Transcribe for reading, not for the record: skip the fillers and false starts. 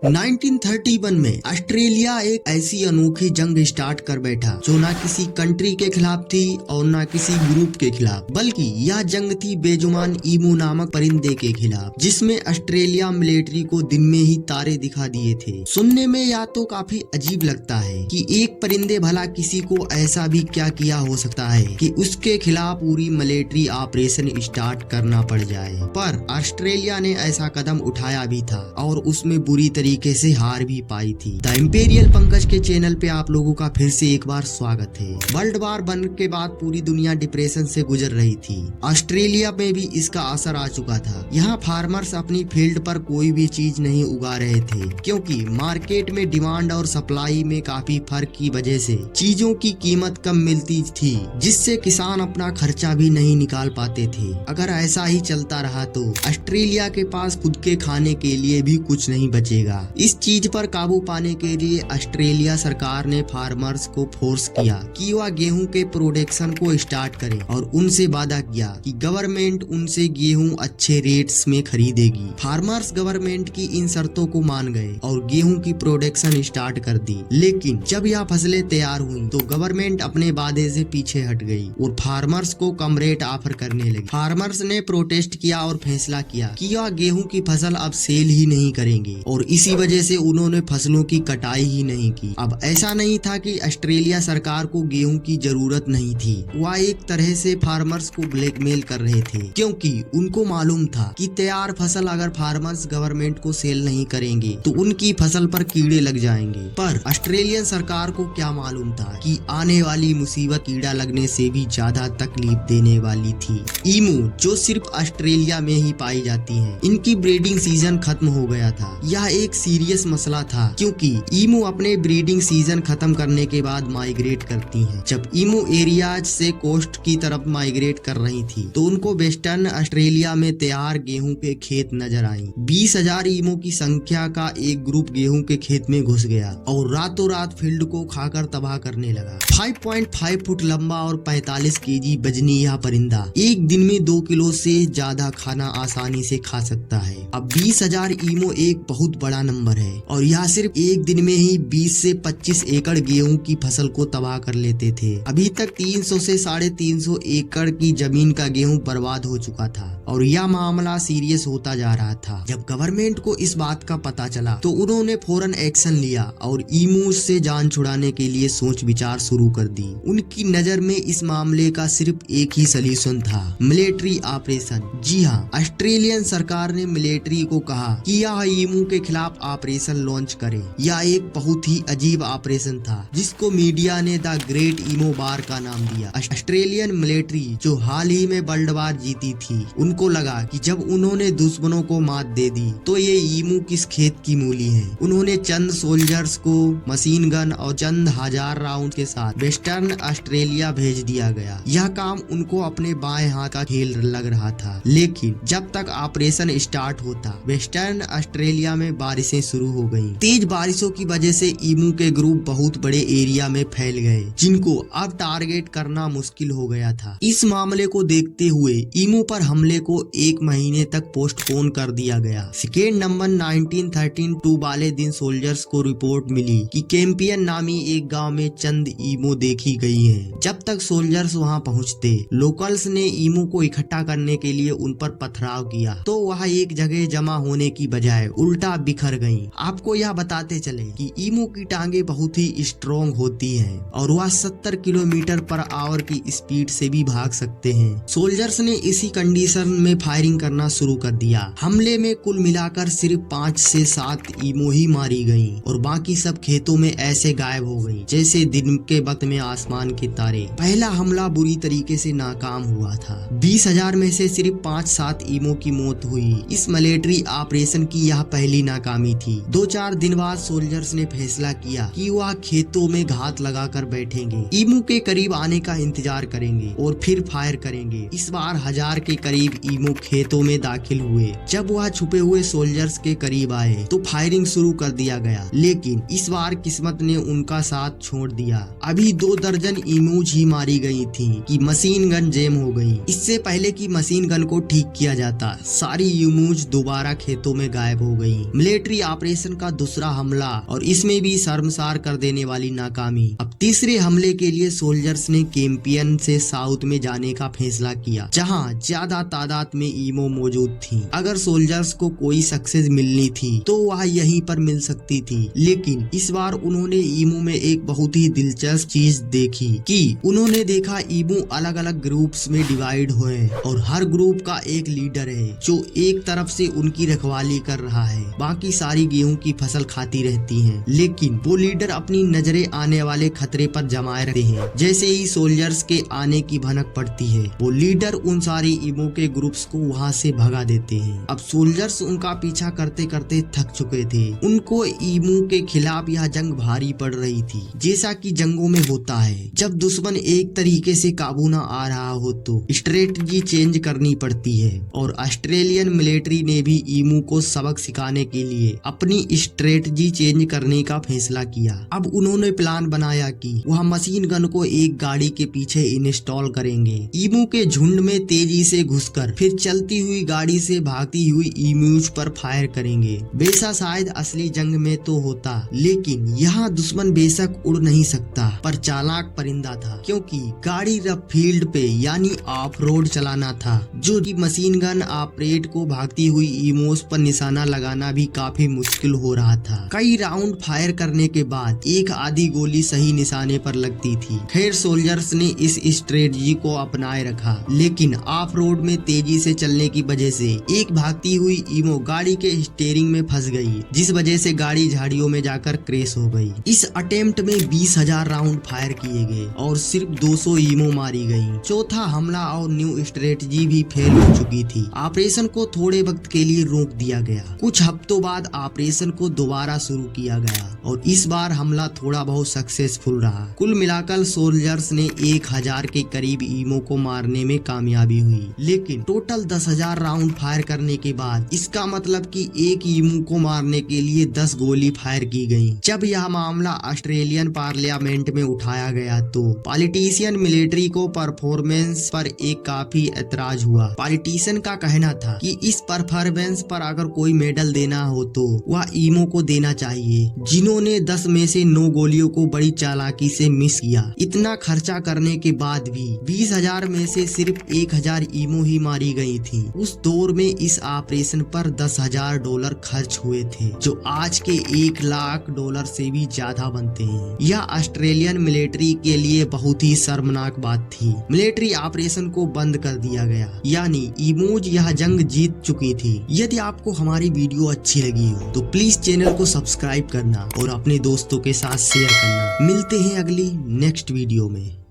1931 में ऑस्ट्रेलिया एक ऐसी अनोखी जंग स्टार्ट कर बैठा जो ना किसी कंट्री के खिलाफ थी और ना किसी ग्रुप के खिलाफ, बल्कि यह जंग थी बेजुबान ईमू नामक परिंदे के खिलाफ, जिसमें ऑस्ट्रेलिया मिलिट्री को दिन में ही तारे दिखा दिए थे। सुनने में या तो काफी अजीब लगता है कि एक परिंदे भला किसी को ऐसा भी क्या किया हो सकता है कि उसके खिलाफ पूरी मिलिट्री ऑपरेशन स्टार्ट करना पड़ जाए, पर ऑस्ट्रेलिया ने ऐसा कदम उठाया भी था और उसमें बुरी तरीके से हार भी पाई थी। द इंपेरियल पंकज के चैनल पे आप लोगों का फिर से एक बार स्वागत है। वर्ल्ड वॉर वन के बाद पूरी दुनिया डिप्रेशन से गुजर रही थी। ऑस्ट्रेलिया में भी इसका असर आ चुका था। यहाँ फार्मर्स अपनी फील्ड पर कोई भी चीज नहीं उगा रहे थे, क्योंकि मार्केट में डिमांड और सप्लाई में काफी फर्क की वजह से चीजों की कीमत कम मिलती थी, जिससे किसान अपना खर्चा भी नहीं निकाल पाते थे। अगर ऐसा ही चलता रहा तो ऑस्ट्रेलिया के पास खुद के खाने के लिए भी कुछ नहीं बचेगा। इस चीज पर काबू पाने के लिए ऑस्ट्रेलिया सरकार ने फार्मर्स को फोर्स किया कि वह गेहूं के प्रोडक्शन को स्टार्ट करें और उनसे वादा किया कि गवर्नमेंट उनसे गेहूं अच्छे रेट्स में खरीदेगी। फार्मर्स गवर्नमेंट की इन शर्तों को मान गए और गेहूं की प्रोडक्शन स्टार्ट कर दी। लेकिन जब यह फसलें तैयार हुई तो गवर्नमेंट अपने वादे से पीछे हट गई और फार्मर्स को कम रेट ऑफर करने लगी। फार्मर्स ने प्रोटेस्ट किया और फैसला किया कि यह गेहूं की फसल अब सेल ही नहीं करेंगे और इसी वजह से उन्होंने फसलों की कटाई ही नहीं की। अब ऐसा नहीं था कि ऑस्ट्रेलिया सरकार को गेहूं की जरूरत नहीं थी, वह एक तरह से फार्मर्स को ब्लैकमेल कर रहे थे, क्योंकि उनको मालूम था कि तैयार फसल अगर फार्मर्स गवर्नमेंट को सेल नहीं करेंगे तो उनकी फसल पर कीड़े लग जाएंगे। पर ऑस्ट्रेलियन सरकार को क्या मालूम था कि आने वाली मुसीबत कीड़ा लगने से भी ज्यादा तकलीफ देने वाली थी। ईमू जो सिर्फ ऑस्ट्रेलिया में ही पाई जाती है, इनकी ब्रीडिंग सीजन खत्म हो गया था। यह एक सीरियस मसला था, क्योंकि ईमू अपने ब्रीडिंग सीजन खत्म करने के बाद माइग्रेट करती हैं। जब ईमू एरियाज से कोस्ट की तरफ माइग्रेट कर रही थी तो उनको वेस्टर्न ऑस्ट्रेलिया में तैयार गेहूं के खेत नजर आई। 20,000 ईमू की संख्या का एक ग्रुप गेहूं के खेत में घुस गया और रातों रात फील्ड को खाकर तबाह करने लगा। 5.5 फुट लंबा और 45 केजी वजनी यह परिंदा एक दिन में 2 किलो से ज्यादा खाना आसानी से खा सकता है। अब 20,000 ईमू एक बहुत बड़ा नंबर है और यह सिर्फ एक दिन में ही 20 से 25 एकड़ गेहूं की फसल को तबाह कर लेते थे। अभी तक 300 से 350 एकड़ की जमीन का गेहूं बर्बाद हो चुका था और यह मामला सीरियस होता जा रहा था। जब गवर्नमेंट को इस बात का पता चला तो उन्होंने फौरन एक्शन लिया और ईमू से जान छुड़ाने के लिए सोच विचार शुरू कर दी। उनकी नजर में इस मामले का सिर्फ एक ही सलूशन था, मिलिट्री ऑपरेशन। जी हाँ, ऑस्ट्रेलियन सरकार ने मिलिट्री को कहा कि यह ईमू के खिलाफ ऑपरेशन लॉन्च करे। यह एक बहुत ही अजीब ऑपरेशन था जिसको मीडिया ने द ग्रेट ईमो वार का नाम दिया। ऑस्ट्रेलियन मिलिट्री जो हाल ही में वर्ल्ड वॉर जीती थी, उनको लगा कि जब उन्होंने दुश्मनों को मात दे दी तो ये ईमू किस खेत की मूली है। उन्होंने चंद सोल्जर्स को मशीन गन और चंद हजार राउंड के साथ वेस्टर्न ऑस्ट्रेलिया भेज दिया गया। यह काम उनको अपने बाएं हाथ का खेल लग रहा था, लेकिन जब तक ऑपरेशन स्टार्ट होता वेस्टर्न ऑस्ट्रेलिया में बारिशें शुरू हो गईं। तेज बारिशों की वजह से ईमू के ग्रुप बहुत बड़े एरिया में फैल गए, जिनको अब टारगेट करना मुश्किल हो गया था। इस मामले को देखते हुए ईमू पर हमले को 1 महीने तक पोस्टपोन कर दिया गया। सेकेंड नंबर 1932 वाले दिन सोल्जर्स को रिपोर्ट मिली कि कैंपियन नामी एक गांव में चंद ईमू देखी गई हैं। जब तक सोल्जर्स वहां पहुंचते, लोकल्स ने ईमू को इकट्ठा करने के लिए उन पर पथराव किया तो वह एक जगह जमा होने की बजाय उल्टा बिखर गईं। आपको यह बताते चले कि ईमू की टांगे बहुत ही स्ट्रॉन्ग होती हैं और वह 70 किलोमीटर पर आवर की स्पीड से भी भाग सकते हैं। सोल्जर्स ने इसी कंडीशन में फायरिंग करना शुरू कर दिया। हमले में कुल मिलाकर सिर्फ 5 से 7 ईमू ही मारी गईं और बाकी सब खेतों में ऐसे गायब हो गईं जैसे दिन के वक्त में आसमान के तारे। पहला हमला बुरी तरीके से नाकाम हुआ था। 20,000 में से सिर्फ 5-7 ईमू की मौत हुई। इस मिलिट्री ऑपरेशन की यह पहली नाकामी थी। 2-4 दिन बाद सोल्जर्स ने फैसला किया कि वह खेतों में घात लगाकर बैठेंगे, ईमू के करीब आने का इंतजार करेंगे और फिर फायर करेंगे। इस बार 1000 के करीब ईमो खेतों में दाखिल हुए। जब वह छुपे हुए सोल्जर्स के करीब आए तो फायरिंग शुरू कर दिया गया, लेकिन इस बार किस्मत ने उनका साथ छोड़ दिया। अभी 2 दर्जन ईमूज ही मारी गई थी कि मशीन गन जैम हो गई। इससे पहले कि मशीन गन को ठीक किया जाता, सारी ईमूज दोबारा खेतों में गायब हो गई। मिलिट्री ऑपरेशन का दूसरा हमला और इसमें भी शर्मसार कर देने वाली नाकामी। अब तीसरे हमले के लिए सोल्जर्स ने कैंपियन से साउथ में जाने का फैसला किया, जहां ज्यादा तादाद में ईमो मौजूद थी। अगर सोल्जर्स को कोई सक्सेस मिलनी थी तो वह यहीं पर मिल सकती थी, लेकिन इस बार उन्होंने ईमो में एक बहुत ही दिलचस्प चीज देखी कि उन्होंने देखा ईमो अलग अलग ग्रुप्स में डिवाइड हुए और हर ग्रुप का एक लीडर है जो एक तरफ से उनकी रखवाली कर रहा है। बाकी सारी गेहूं की फसल खाती रहती हैं, लेकिन वो लीडर अपनी नजरें आने वाले खतरे पर जमाए रखते हैं। जैसे ही सोल्जर्स के आने की भनक पड़ती है, वो लीडर उन सारी ईमो के ग्रुप्स को वहाँ से भगा देते हैं। अब सोल्जर्स उनका पीछा करते करते थक चुके थे। उनको ईमो के खिलाफ यह जंग भारी पड़ रही थी। जैसा कि जंगों में होता है, जब दुश्मन एक तरीके से काबू न आ रहा हो तो स्ट्रेटजी चेंज करनी पड़ती है, और ऑस्ट्रेलियन मिलिट्री ने भी ईमो को सबक सिखाने के लिए अपनी स्ट्रेटजी चेंज करने का फैसला किया। अब उन्होंने प्लान बनाया कि वह मशीन गन को एक गाड़ी के पीछे इंस्टॉल करेंगे। ईमू के झुंड में तेजी से घुसकर फिर चलती हुई गाड़ी से भागती हुई ईमूज पर फायर करेंगे। वैसा शायद असली जंग में तो होता, लेकिन यहाँ दुश्मन बेशक उड़ नहीं सकता पर चालाक परिंदा था, क्योंकि गाड़ी रफ फील्ड पे यानी ऑफ रोड चलाना था, जो कि मशीन गन ऑपरेट को भागती हुई ईमोस पर निशाना लगाना भी काफी मुश्किल हो रहा था। कई राउंड फायर करने के बाद एक आधी गोली सही निशाने पर लगती थी। खैर सोल्जर्स ने इस स्ट्रेटजी को अपनाए रखा, लेकिन ऑफ रोड में तेजी से चलने की वजह से एक भागती हुई ईमो गाड़ी के स्टीयरिंग में फंस गई, जिस वजह से गाड़ी झाड़ियों में जाकर क्रैश हो गई। इस अटेम्प्ट में 20,000 राउंड फायर किए गए और सिर्फ 200 ईमो मारी गई। चौथा हमला और न्यू स्ट्रेटजी भी फेल हो चुकी थी। ऑपरेशन को थोड़े वक्त के लिए रोक दिया गया। कुछ हफ्तों बाद ऑपरेशन को दोबारा शुरू किया गया और इस बार हमला थोड़ा बहुत सक्सेसफुल रहा। कुल मिलाकर सोल्जर्स ने 1,000 के करीब ईमो को मारने में कामयाबी हुई, लेकिन टोटल 10,000 राउंड फायर करने के बाद इसका मतलब कि एक ईमो को मारने के लिए 10 गोली फायर की गई। जब यह मामला ऑस्ट्रेलियन पार्लियामेंट में उठाया गया तो पॉलिटिशियन मिलिट्री को परफॉर्मेंस पर एक काफी ऐतराज हुआ। पॉलिटिशियन का कहना था कि इस परफॉर्मेंस पर अगर कोई मेडल देना हो तो वह ईमो को देना चाहिए, जिन्होंने 10 में से 9 गोलियों को बड़ी चालाकी से मिस किया। इतना खर्चा करने के बाद भी 20,000 में से सिर्फ 1,000 ईमो ही मारी गई थी। उस दौर में इस ऑपरेशन पर $10,000 खर्च हुए थे, जो आज के $1,00,000 से भी ज्यादा बनते हैं। यह ऑस्ट्रेलियन मिलिट्री के लिए बहुत ही शर्मनाक बात थी। मिलिट्री ऑपरेशन को बंद कर दिया गया, यानी ईमोज यह जंग जीत चुकी थी। यदि आपको हमारी वीडियो अच्छी लगी हो तो प्लीज चैनल को सब्सक्राइब करना और अपने दोस्तों के साथ शेयर करना। मिलते हैं अगली नेक्स्ट वीडियो में।